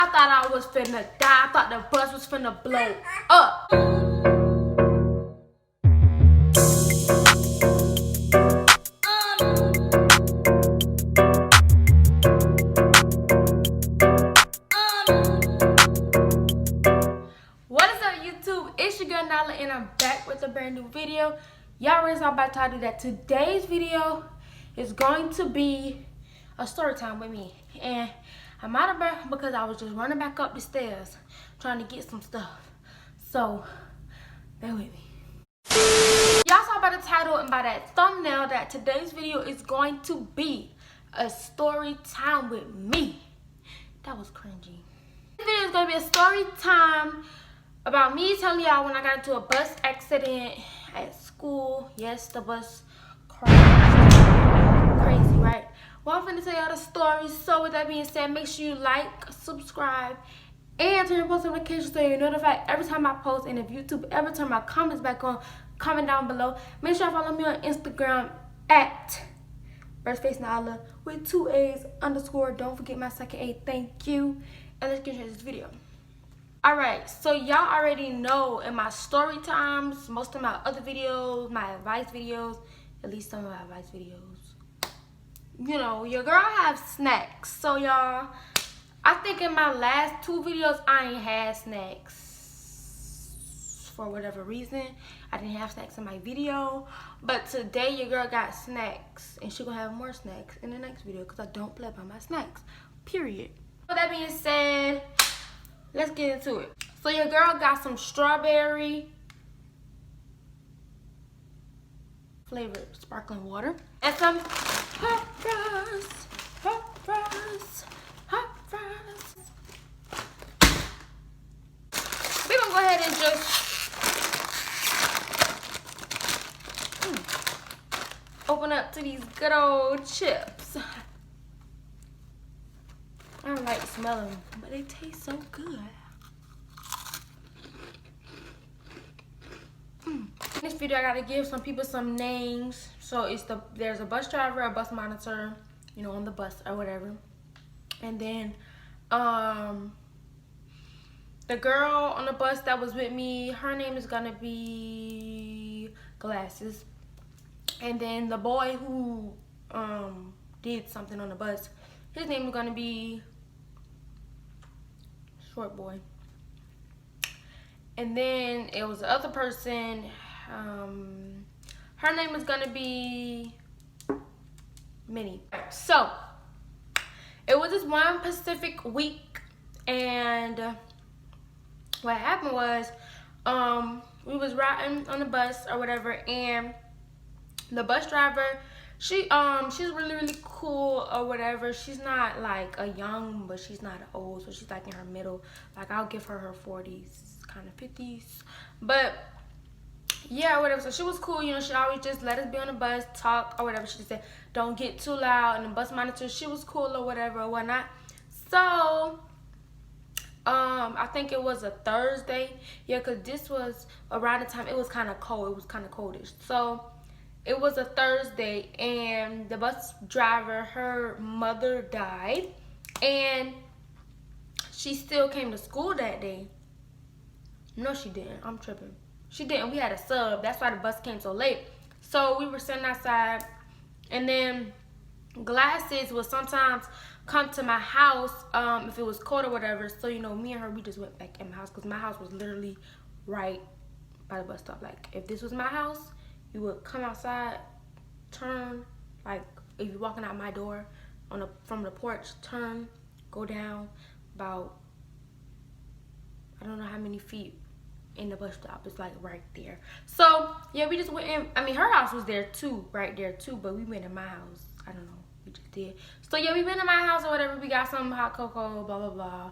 I thought I was finna die. I thought the bus was finna blow up. What is up, YouTube? It's your girl Nala, and I'm back with a brand new video. Y'all already saw by the title that today's video is going to be a story time with me. And I'm out of breath because I was just running back up the stairs trying to get some stuff. So, bear with me. Y'all saw by the title and by that thumbnail that today's video is going to be a story time with me. That was cringy. This video is going to be a story time about me telling y'all when I got into a bus accident at school. Yes, the bus crashed. Crazy, right? Well, I'm finna tell y'all the story. So with that being said, make sure you like, subscribe, and turn your post notifications so you're notified every time I post. And if YouTube ever turn my comments back on, comment down below. Make sure you follow me on Instagram at BirthFaceNala with 2 A's _ Don't forget my second A. Thank you. And let's get into this video. Alright, so y'all already know in my story times, most of my other videos, my advice videos, at least some of my advice videos, you know, your girl have snacks. So y'all, I think in my last 2 videos I ain't had snacks for whatever reason. I didn't have snacks in my video, but today your girl got snacks, and she gonna have more snacks in the next video because I don't play by my snacks, period. With that being said, let's get into it. So your girl got some strawberry flavored sparkling water and some hot fries, hot fries, hot fries. We're gonna go ahead and just open up to these good old chips. I don't like smelling them, but they taste so good. In this video, I gotta give some people some names. So there's a bus driver, a bus monitor, you know, on the bus or whatever. And then the girl on the bus that was with me, her name is gonna be Glasses. And then the boy who did something on the bus, his name is gonna be Short Boy. And then it was the other person, her name is gonna be Minnie. So it was this one Pacific week, and what happened was we was riding on the bus or whatever, and the bus driver, she's really cool or whatever. She's not like a young, but she's not old, so she's like in her middle. Like, I'll give her 40s, kind of 50s, but yeah, whatever. So she was cool, you know. She always just let us be on the bus, talk or whatever. She said don't get too loud, and the bus monitor, she was cool or whatever or whatnot. So I think it was a Thursday, yeah, because this was around the time it was kind of cold. It was kind of coldish. So it was a Thursday, and the bus driver, her mother died, and she still came to school that day. No, she didn't. I'm tripping. She didn't. We had a sub. That's why the bus came so late. So we were sitting outside, and then Glasses would sometimes come to my house if it was cold or whatever. So, you know, me and her, we just went back in my house because my house was literally right by the bus stop. Like, if this was my house, you would come outside, turn, like if you're walking out my door from the porch, turn, go down about, I don't know how many feet in the bus stop. It's like right there. So yeah, we just went in. I mean, her house was there too, right there too, but we went in my house. I don't know, we just did. So yeah, we went in my house or whatever. We got some hot cocoa, blah blah blah,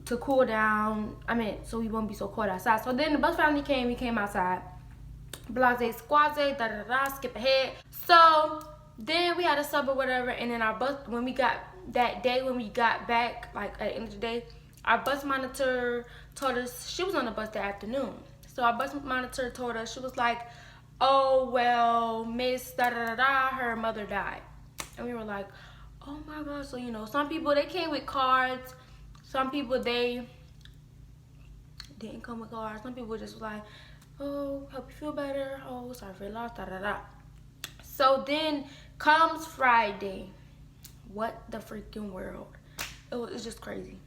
to cool down. I mean, so we won't be so cold outside. So then the bus finally came. We came outside. Blase, squaze, da da da, skip ahead. So then we had a sub or whatever, and then our bus, when we got that day, when we got back, like at the end of the day, our bus monitor told us, she was on the bus that afternoon. So our bus monitor told us, she was like, oh well, Miss da da da da, her mother died. And we were like, oh my god. So, you know, some people, they came with cards. some people, they didn't come with cards. Some people just like, oh, hope you feel better. Oh, sorry for your loss, da da da. So then comes Friday. What the freaking world? It's just crazy.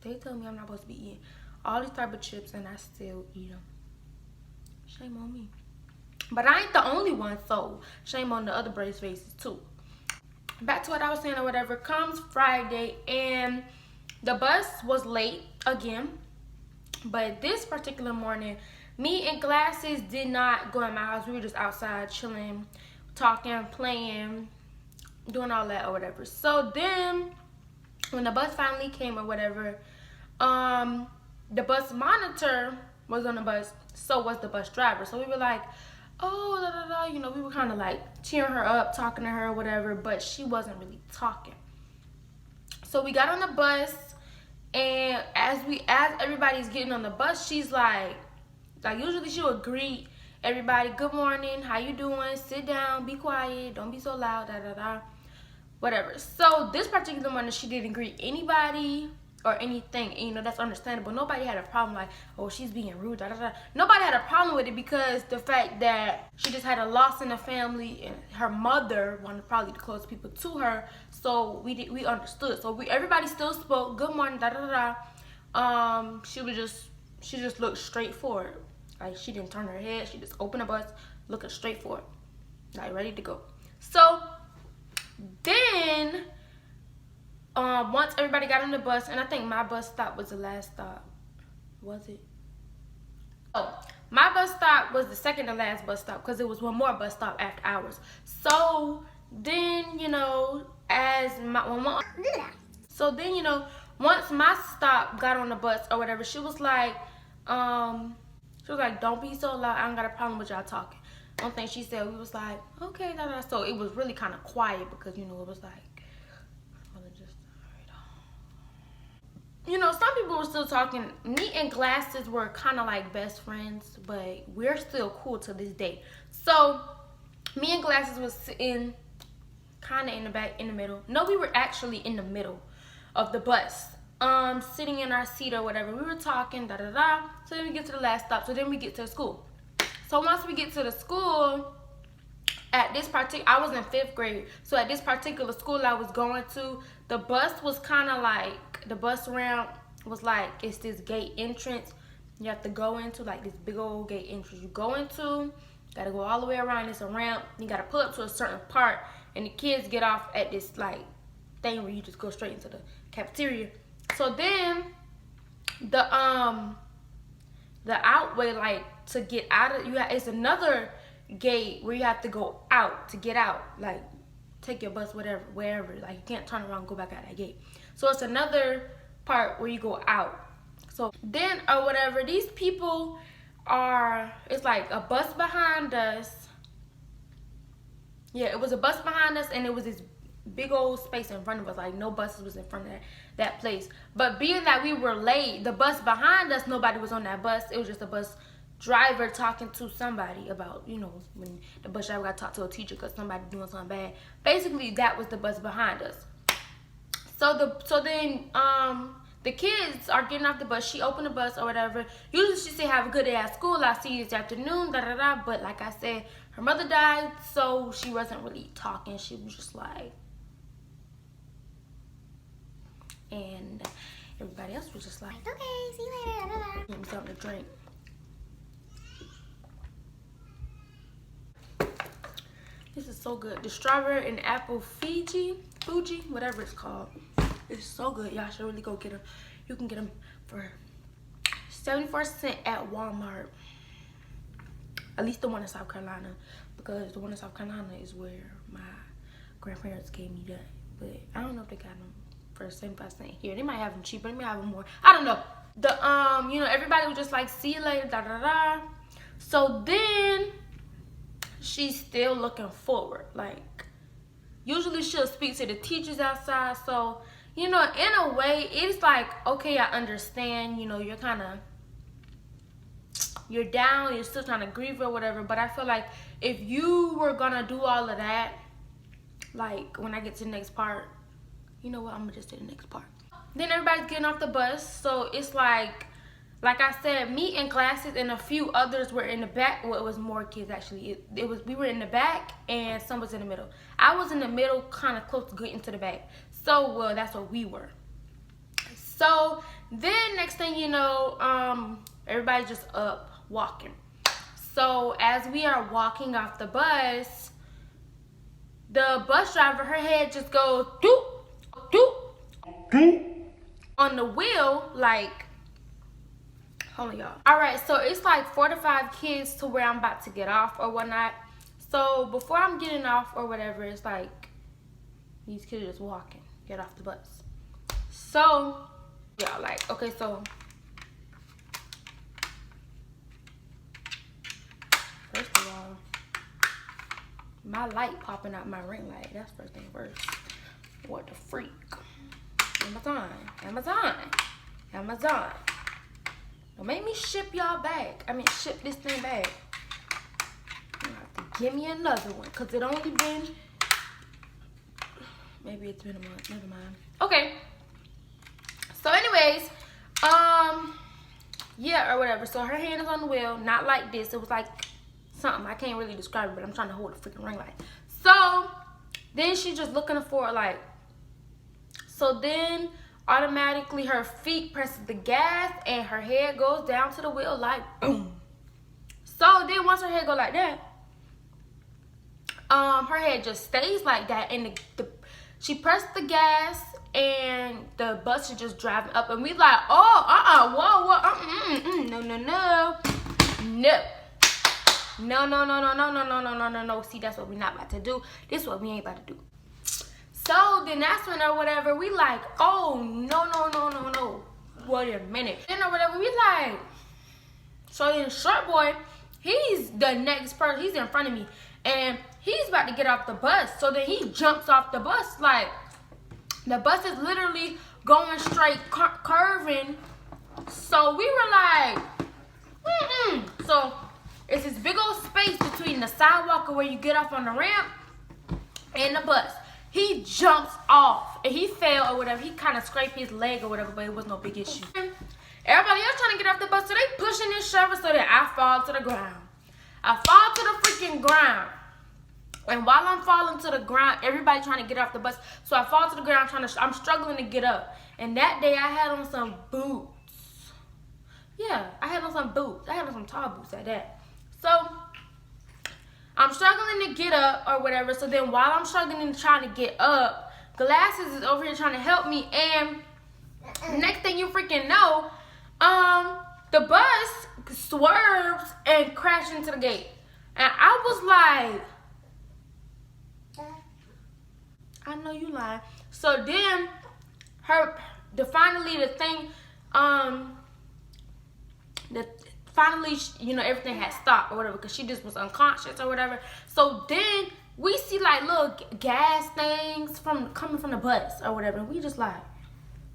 They tell me I'm not supposed to be eating all these type of chips and I still eat them. Shame on me. But I ain't the only one, so shame on the other brave faces too. Back to what I was saying or whatever. Comes Friday and the bus was late again. But this particular morning, me and Glasses did not go in my house. We were just outside chilling, talking, playing, doing all that or whatever. So then when the bus finally came or whatever, the bus monitor was on the bus, so was the bus driver. So we were like, oh, da da da, you know, we were kind of like cheering her up, talking to her or whatever, but she wasn't really talking. So we got on the bus, and as everybody's getting on the bus, she's like usually she would greet everybody, good morning, how you doing, sit down, be quiet, don't be so loud, da da da, whatever. So this particular morning, she didn't greet anybody or anything, and, you know, that's understandable. Nobody had a problem like, oh, she's being rude, da da da. Nobody had a problem with it because the fact that she just had a loss in the family, and her mother, one of probably the closest people to her, so we understood. So everybody still spoke, good morning, da da da da. She just looked straight forward, like she didn't turn her head. She just opened the bus, looking straight forward, like ready to go. So then once everybody got on the bus, and I think my bus stop was the last stop. Was it? Oh, my bus stop was the second to last bus stop because there was one more bus stop after ours. So then, you know, once my stop got on the bus or whatever, she was like, don't be so loud. I don't got a problem with y'all talking. One thing she said, we was like, okay, da da. So it was really kind of quiet because, you know, it was like, you know, some people were still talking. Me and Glasses were kind of like best friends, but we're still cool to this day. So me and Glasses was sitting kind of in the back, in the middle. No, we were actually in the middle of the bus, sitting in our seat or whatever. We were talking, da da da. So then we get to the last stop. So then we get to the school. So once we get to the school, at this particular, I was in 5th grade. So at this particular school I was going to, the bus was kind of like, the bus ramp was like, it's this gate entrance you have to go into, like this big old gate entrance you go into, gotta go all the way around. It's a ramp, you gotta pull up to a certain part, and the kids get off at this like thing where you just go straight into the cafeteria. So then the outway, like to get out of, it's another gate where you have to go out to get out, like take your bus wherever, like you can't turn around and go back out that gate. So it's another part where you go out. So then or whatever, these people it's like a bus behind us. Yeah, it was a bus behind us, and it was this big old space in front of us, like no buses was in front of that place. But being that we were late, the bus behind us, nobody was on that bus. It was just a bus driver talking to somebody about, you know, when the bus driver got to talk to a teacher because somebody doing something bad. Basically, that was the bus behind us. So then the kids are getting off the bus. She opened the bus or whatever. Usually she say, have a good day at school. I'll see you this afternoon, da da da. But like I said, her mother died, so she wasn't really talking. She was just like, and everybody else was just like, okay, see you later, da da da. Give me something to drink. This is so good. The strawberry and apple Fuji, whatever it's called. It's so good. Y'all should really go get them. You can get them for 74 cents at Walmart. At least the one in South Carolina, because the one in South Carolina is where my grandparents gave me that. But I don't know if they got them for 75 cents here. They might have them cheaper. They might have them more. I don't know. The you know, everybody was just like, see you later, da da da. So then she's still looking forward. Like, usually she'll speak to the teachers outside. So, you know, in a way, it's like, okay, I understand. You know, you're kind of you're down, you're still trying to grieve or whatever. But I feel like if you were gonna do all of that, like when I get to the next part, you know what, I'm gonna just do the next part. Then everybody's getting off the bus, so it's like I said, me and Glasses and a few others were in the back. Well, it was more kids actually. It was, we were in the back and some was in the middle. I was in the middle, kind of close to getting to the back. So, well, that's what we were. So then next thing you know, everybody's just up walking. So as we are walking off the bus driver, her head just goes doop, doop, doop on the wheel, like, hold on y'all. Alright, so it's like 4 to 5 kids to where I'm about to get off or whatnot. So before I'm getting off or whatever, it's like these kids are just walking, get off the bus. So yeah, like, okay, so first of all, my light popping out my ring light. That's first thing first. What the freak? Amazon. Don't make me ship y'all back. I mean, ship this thing back. You have to give me another one, cause it only been, maybe it's been a month. Never mind. Okay. So, anyways, yeah, or whatever. So her hand is on the wheel, not like this. It was like something, I can't really describe it, but I'm trying to hold a freaking ring light. So then she's just looking for it, like, so then automatically her feet presses the gas and her head goes down to the wheel like boom. So then once her head go like that, her head just stays like that, and she pressed the gas and the bus is just driving up, and we like, oh, no. See, that's what we're not about to do. This is what we ain't about to do. So then that's when or whatever, we like, oh, no. Wait a minute. Then or whatever, we like, so then short boy, he's the next person, he's in front of me, and he's about to get off the bus. So then he jumps off the bus, like, the bus is literally going straight, curving. So we were like, So it's this big old space between the sidewalk where you get off on the ramp and the bus. He jumps off and he fell or whatever. He kind of scraped his leg or whatever, but it was no big issue. Everybody else trying to get off the bus, so they pushing and shoving so that I fall to the ground. I fall to the freaking ground. And while I'm falling to the ground, everybody trying to get off the bus. So I fall to the ground, I'm struggling to get up. And that day I had on some boots. Yeah, I had on some boots. I had on some tall boots at that. So I'm struggling to get up or whatever. So then while I'm struggling and trying to get up, Glasses is over here trying to help me. And next thing you freaking know, the bus swerves and crashed into the gate. And I was like, I know you lying. So then finally, you know, everything had stopped or whatever, because she just was unconscious or whatever. So then we see like little gas things coming from the bus or whatever, and we just like,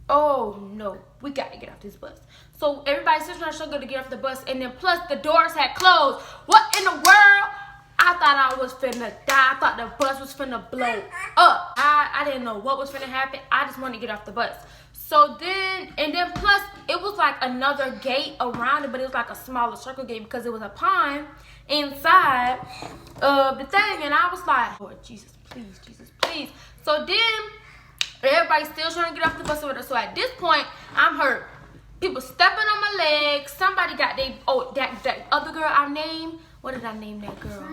oh no, we got to get off this bus. So everybody's just trying to struggle to get off the bus, and then plus the doors had closed. What in the world? I thought I was finna die. I thought the bus was finna blow up. I didn't know what was finna happen. I just wanted to get off the bus. So then, and then plus, it was like another gate around it, but it was like a smaller circle gate because it was a pond inside of the thing. And I was like, Lord Jesus, please. So then, everybody's still trying to get off the bus. So at this point, I'm hurt. People stepping on my legs. Somebody got that other girl I named. What did I name that girl?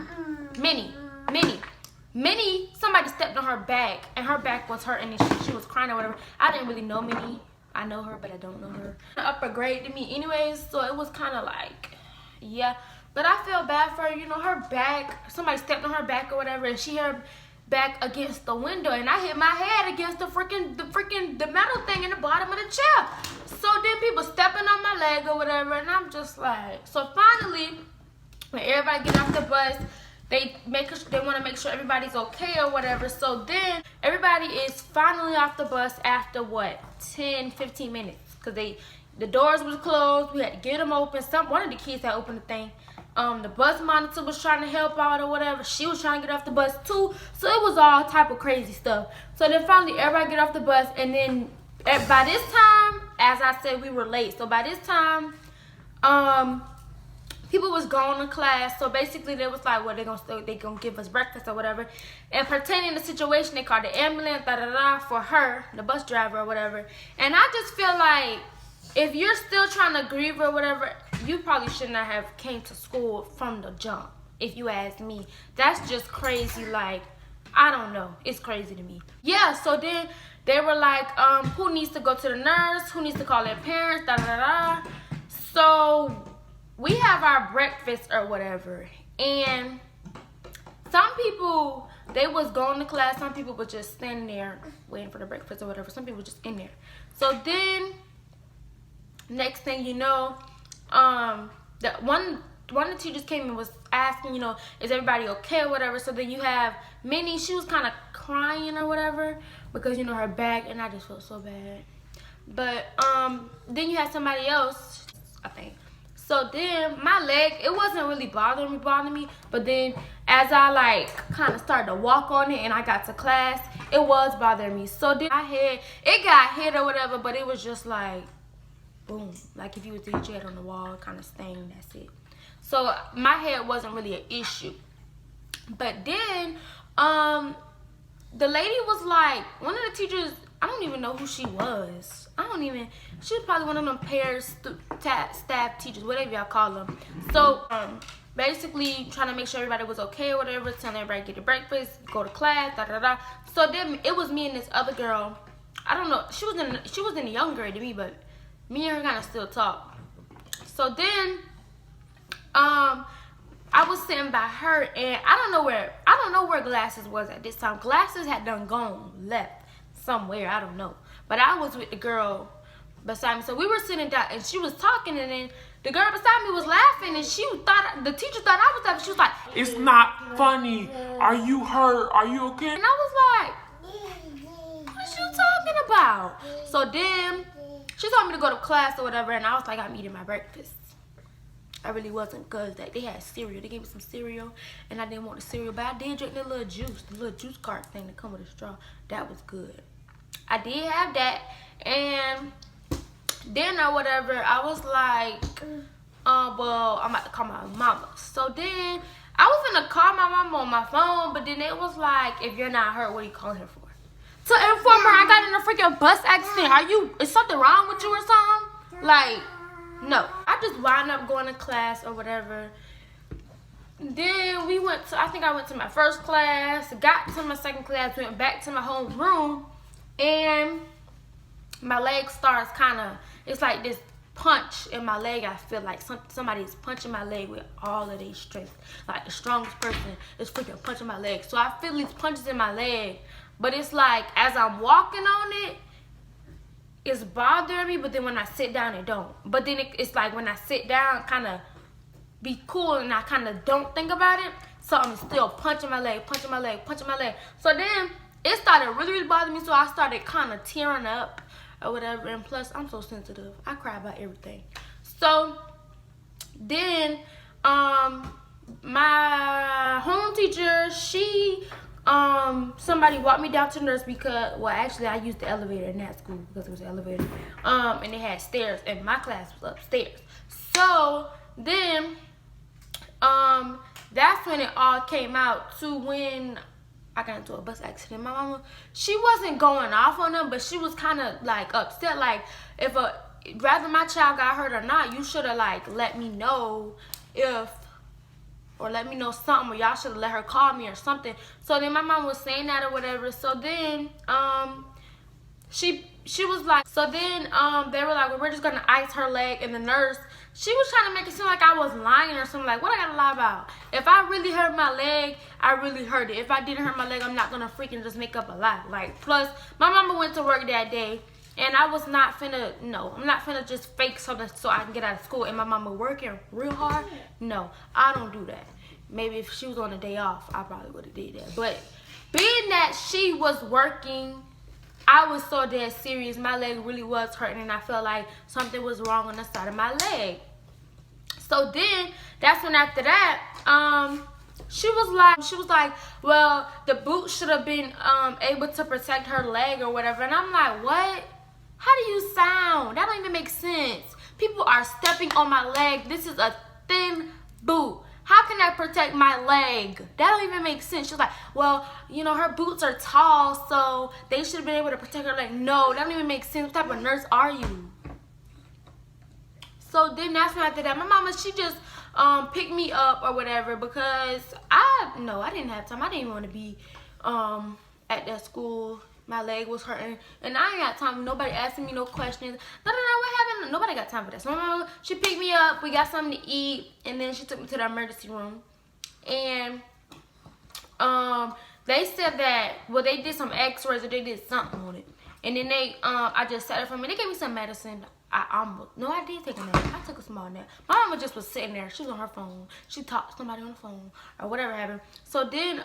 Minnie, somebody stepped on her back, and her back was hurting, and she was crying or whatever. I didn't really know Minnie. I know her, but I don't know her. Upper grade to me anyways, so it was kind of like, yeah. But I feel bad for her, you know, her back, somebody stepped on her back or whatever, and she hit her back against the window, and I hit my head against the metal thing in the bottom of the chair. So then people stepping on my leg or whatever, and I'm just like, so finally, when everybody get off the bus, they want to make sure everybody's okay or whatever. So then everybody is finally off the bus after what, 10-15 minutes, because they The doors was closed. We had to get them open. One of the kids had opened the thing. The bus monitor was trying to help out or whatever. She was trying to get off the bus too. So it was all type of crazy stuff. So then finally everybody get off the bus, and then by this time, as I said, we were late. So by this time, people was going to class. So basically they was like, well, they gonna give us breakfast or whatever. And pertaining to the situation, they called the ambulance, for her, the bus driver or whatever. And I just feel like, if you're still trying to grieve or whatever, you probably should not have came to school from the jump, if you ask me. That's just crazy. Like, I don't know. It's crazy to me. Yeah, so then they were like, who needs to go to the nurse? Who needs to call their parents? So we have our breakfast or whatever. And some people, they was going to class. Some people were just standing there waiting for the breakfast or whatever. Some people were just in there. So then, next thing you know, one of the teachers came and was asking, is everybody okay or whatever. So then you have Minnie, she was kind of crying or whatever because, her back, and I just felt so bad. But then you had somebody else, I think. So then my leg, it wasn't really bothering me, but then as I kind of started to walk on it and I got to class, it was bothering me. So then it got hit or whatever, but it was just like, boom, like if you would hit your head on the wall, kind of stain, that's it. So my head wasn't really an issue. But then the lady was like, one of the teachers, I don't even know who she was. She was probably one of them staff teachers, whatever y'all call them. So basically trying to make sure everybody was okay or whatever, telling everybody to get to breakfast, go to class, So then it was me and this other girl. I don't know, she was in a younger grade than me, but me and her kind of still talk. So then, I was sitting by her, and I don't know where Glasses was at this time. Glasses had done left somewhere, I don't know. But I was with the girl beside me, so we were sitting down, and she was talking, and then the girl beside me was laughing, and the teacher thought I was laughing. She was like, "It's not funny. Are you hurt? Are you okay?" And I was like, "What is you talking about?" So then she told me to go to class or whatever, and I was like, I'm eating my breakfast. I really wasn't, because they had cereal. They gave me some cereal, and I didn't want the cereal, but I did drink the little juice cart thing that come with a straw. That was good. I did have that, and then or whatever, I was like, well, I'm about to call my mama. So then I was gonna call my mama on my phone, but then it was like, if you're not hurt, what are you calling her for? To inform her I got in a freaking bus accident. Is something wrong with you or something? Like, no. I just wound up going to class or whatever. Then I think I went to my first class, got to my second class, went back to my home room, and my leg starts it's like this punch in my leg. I feel like somebody is punching my leg with all of their strength. Like the strongest person is freaking punching my leg. So I feel these punches in my leg, but it's like as I'm walking on it, it's bothering me, but then when I sit down, it don't. But then it's like when I sit down, kind of be cool, and I kind of don't think about it, so I'm still punching my leg. So then it started really bothering me, so I started kind of tearing up or whatever, and plus I'm so sensitive. I cry about everything. So then my home teacher, somebody walked me down to the nurse because, well, actually I used the elevator in that school because it was an elevator, and they had stairs, and my class was upstairs. So then that's when it all came out, to when I got into a bus accident. My mama, she wasn't going off on them, but she was kind of like upset, like rather my child got hurt or not, you should have let me know or let me know something, or y'all should have let her call me or something. So then my mom was saying that or whatever. So then she was like, so then they were like, well, we're just gonna ice her leg, and the nurse, she was trying to make it seem like I was lying or something. Like, what I gotta lie about? If I really hurt my leg, I really hurt it. If I didn't hurt my leg, I'm not gonna freaking just make up a lie. Like, plus my mama went to work that day, and I was not finna, no, I'm not finna just fake something so I can get out of school, and my mama working real hard. No, I don't do that. Maybe if she was on a day off, I probably would have did that. But being that she was working I was so dead serious. My leg really was hurting, and I felt like something was wrong on the side of my leg. So then, that's when after that, she was like, well, the boot should have been able to protect her leg or whatever. And I'm like, what? How do you sound? That don't even make sense. People are stepping on my leg. This is a thin boot. How can that protect my leg? That don't even make sense. She was like, well, you know, her boots are tall, so they should have been able to protect her leg. No, that don't even make sense. What type of nurse are you? So then that's when after that, my mama, she just picked me up or whatever, because I didn't have time. I didn't want to be at that school. My leg was hurting, and I ain't got time. Nobody asking me no questions. No, what happened? Nobody got time for that. So my mama, she picked me up. We got something to eat, and then she took me to the emergency room. And they said that, well, they did some X-rays or they did something on it, and then I just sat there for a minute. They gave me some medicine. I did take a nap. I took a small nap. My mama just was sitting there. She was on her phone. She talked to somebody on the phone or whatever happened. So then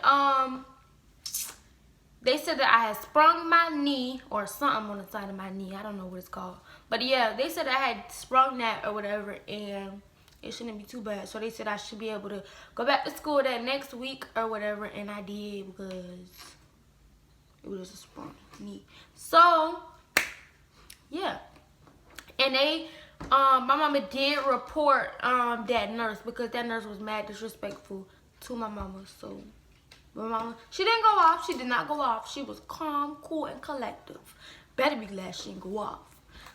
they said that I had sprung my knee or something on the side of my knee. I don't know what it's called. But yeah, they said I had sprung that or whatever, and it shouldn't be too bad. So they said I should be able to go back to school that next week or whatever, and I did, because it was a sprung knee. So yeah. And they, my mama did report that nurse, because that nurse was mad disrespectful to my mama. So my mama, she didn't go off. She did not go off. She was calm, cool, and collective. Better be glad she didn't go off.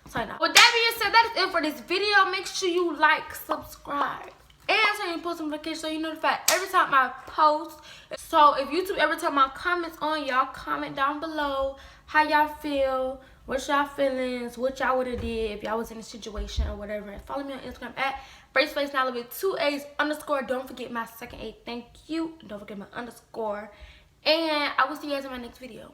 So now, with that being said, that is it for this video. Make sure you like, subscribe, and turn on post notifications so you're notified every time I post. So if YouTube ever turn my comments on, y'all comment down below how y'all feel. What's y'all feelings? What y'all would have did if y'all was in a situation or whatever. And follow me on Instagram at BraceFaceNatalie with 2 A's _ Don't forget my second A. Thank you. Don't forget my _. And I will see you guys in my next video.